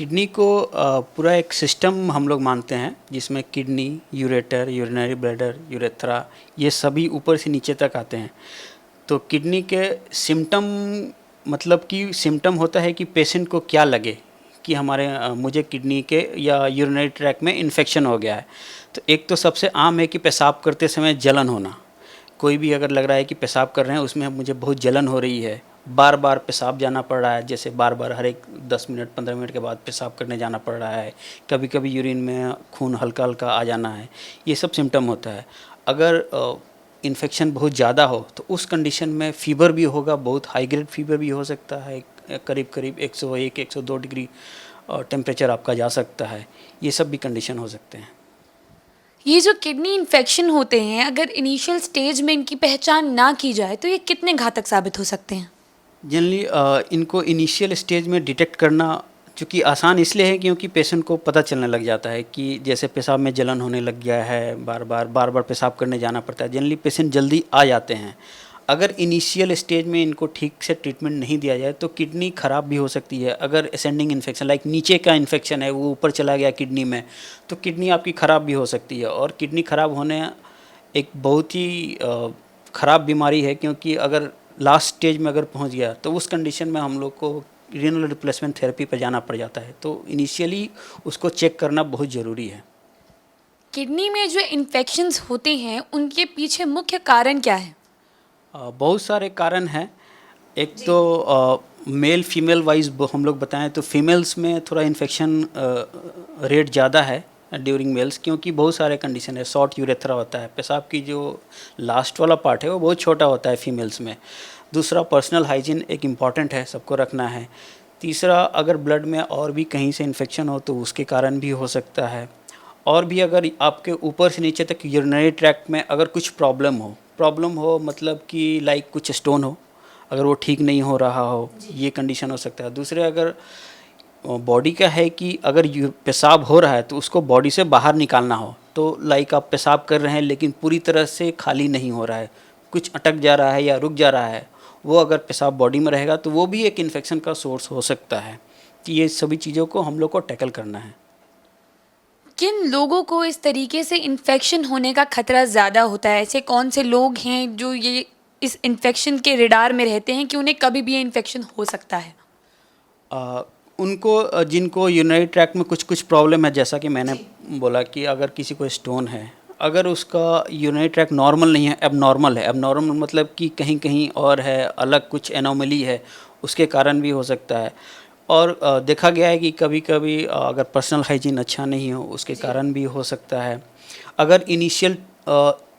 Kidney को पूरा एक सिस्टम हम लोग मानते हैं, जिसमें kidney, ureter, urinary bladder, urethra, ये सभी ऊपर से नीचे तक आते हैं। तो किडनी के सिम्टम, मतलब कि सिम्टम होता है कि पेशेंट को क्या लगे कि मुझे किडनी के या यूरिनरी ट्रैक में इन्फेक्शन हो गया है। तो एक तो सबसे आम है कि पेशाब करते समय जलन होना। कोई भी अगर लग रहा है कि पेशाब कर रहे हैं उसमें मुझे बहुत जलन हो रही है, बार बार पेशाब जाना पड़ रहा है, जैसे बार बार हर एक 10 मिनट 15 मिनट के बाद पेशाब करने जाना पड़ रहा है, कभी कभी यूरिन में खून हल्का हल्का आ जाना है, ये सब सिम्टम होता है। अगर इन्फेक्शन बहुत ज़्यादा हो तो उस कंडीशन में फ़ीवर भी होगा, बहुत हाई ग्रेड फीवर भी हो सकता है, करीब करीब 101 102 डिग्री टेम्परेचर आपका जा सकता है। ये सब भी कंडीशन हो सकते हैं। ये जो किडनी इन्फेक्शन होते हैं, अगर इनिशियल स्टेज में इनकी पहचान ना की जाए तो ये कितने घातक साबित हो सकते हैं? जनरली इनको इनिशियल स्टेज में डिटेक्ट करना चूँकि आसान इसलिए है क्योंकि पेशेंट को पता चलने लग जाता है कि जैसे पेशाब में जलन होने लग गया है, बार बार पेशाब करने जाना पड़ता है। जनरली पेशेंट जल्दी आ जाते हैं। अगर इनिशियल स्टेज में इनको ठीक से ट्रीटमेंट नहीं दिया जाए तो किडनी ख़राब भी हो सकती है। अगर असेंडिंग इन्फेक्शन, लाइक नीचे का इन्फेक्शन है वो ऊपर चला गया किडनी में, तो किडनी आपकी ख़राब भी हो सकती है। और किडनी ख़राब होने एक बहुत ही ख़राब बीमारी है, क्योंकि अगर लास्ट स्टेज में अगर पहुंच गया तो उस कंडीशन में हम लोग को रीनल रिप्लेसमेंट थेरेपी पर जाना पड़ जाता है। तो इनिशियली उसको चेक करना बहुत ज़रूरी है। किडनी में जो इन्फेक्शंस होते हैं उनके पीछे मुख्य कारण क्या है? बहुत सारे कारण हैं। एक तो मेल फीमेल वाइज हम लोग बताएं तो फीमेल्स में थोड़ा इन्फेक्शन रेट ज़्यादा है ड्यूरिंग मेल्स, क्योंकि बहुत सारे कंडीशन है। शॉर्ट यूरेथ्रा होता है, पेशाब की जो लास्ट वाला पार्ट है वो बहुत छोटा होता है फीमेल्स में। दूसरा, पर्सनल हाइजीन एक इम्पॉर्टेंट है, सबको रखना है। तीसरा, अगर ब्लड में और भी कहीं से इन्फेक्शन हो तो उसके कारण भी हो सकता है। और भी अगर आपके ऊपर से नीचे तक यूरिनरी ट्रैक्ट में अगर कुछ प्रॉब्लम हो मतलब कि लाइक कुछ स्टोन हो, अगर वो ठीक नहीं हो रहा हो, ये कंडीशन हो सकता है। दूसरे, अगर बॉडी का है कि अगर पेशाब हो रहा है तो उसको बॉडी से बाहर निकालना हो, तो लाइक आप पेशाब कर रहे हैं लेकिन पूरी तरह से खाली नहीं हो रहा है, कुछ अटक जा रहा है या रुक जा रहा है, वो अगर पेशाब बॉडी में रहेगा तो वो भी एक इन्फेक्शन का सोर्स हो सकता है। कि ये सभी चीज़ों को हम लोग को टैकल करना है। किन लोगों को इस तरीके से इन्फेक्शन होने का खतरा ज़्यादा होता है? ऐसे कौन से लोग हैं जो ये इस इन्फेक्शन के रडार में रहते हैं कि उन्हें कभी भी ये इन्फेक्शन हो सकता है? आ, उनको जिनको यूरिनरी ट्रैक्ट में कुछ कुछ प्रॉब्लम है, जैसा कि मैंने बोला कि अगर किसी को स्टोन है, अगर उसका यूरिनरी ट्रैक्ट नॉर्मल नहीं है, एबनॉर्मल है। एबनॉर्मल मतलब कि कहीं कहीं और है, अलग कुछ एनोमली है, उसके कारण भी हो सकता है। और देखा गया है कि कभी कभी अगर पर्सनल हाइजीन अच्छा नहीं हो उसके कारण भी हो सकता है। अगर इनिशियल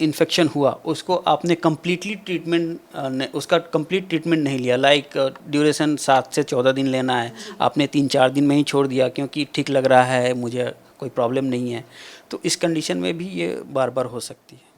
इन्फेक्शन हुआ, उसको आपने कम्प्लीटली उसका कंप्लीट ट्रीटमेंट नहीं लिया, लाइक ड्यूरेशन 7 से 14 दिन लेना है, आपने 3-4 दिन में ही छोड़ दिया क्योंकि ठीक लग रहा है, मुझे कोई प्रॉब्लम नहीं है, तो इस कंडीशन में भी ये बार बार हो सकती है।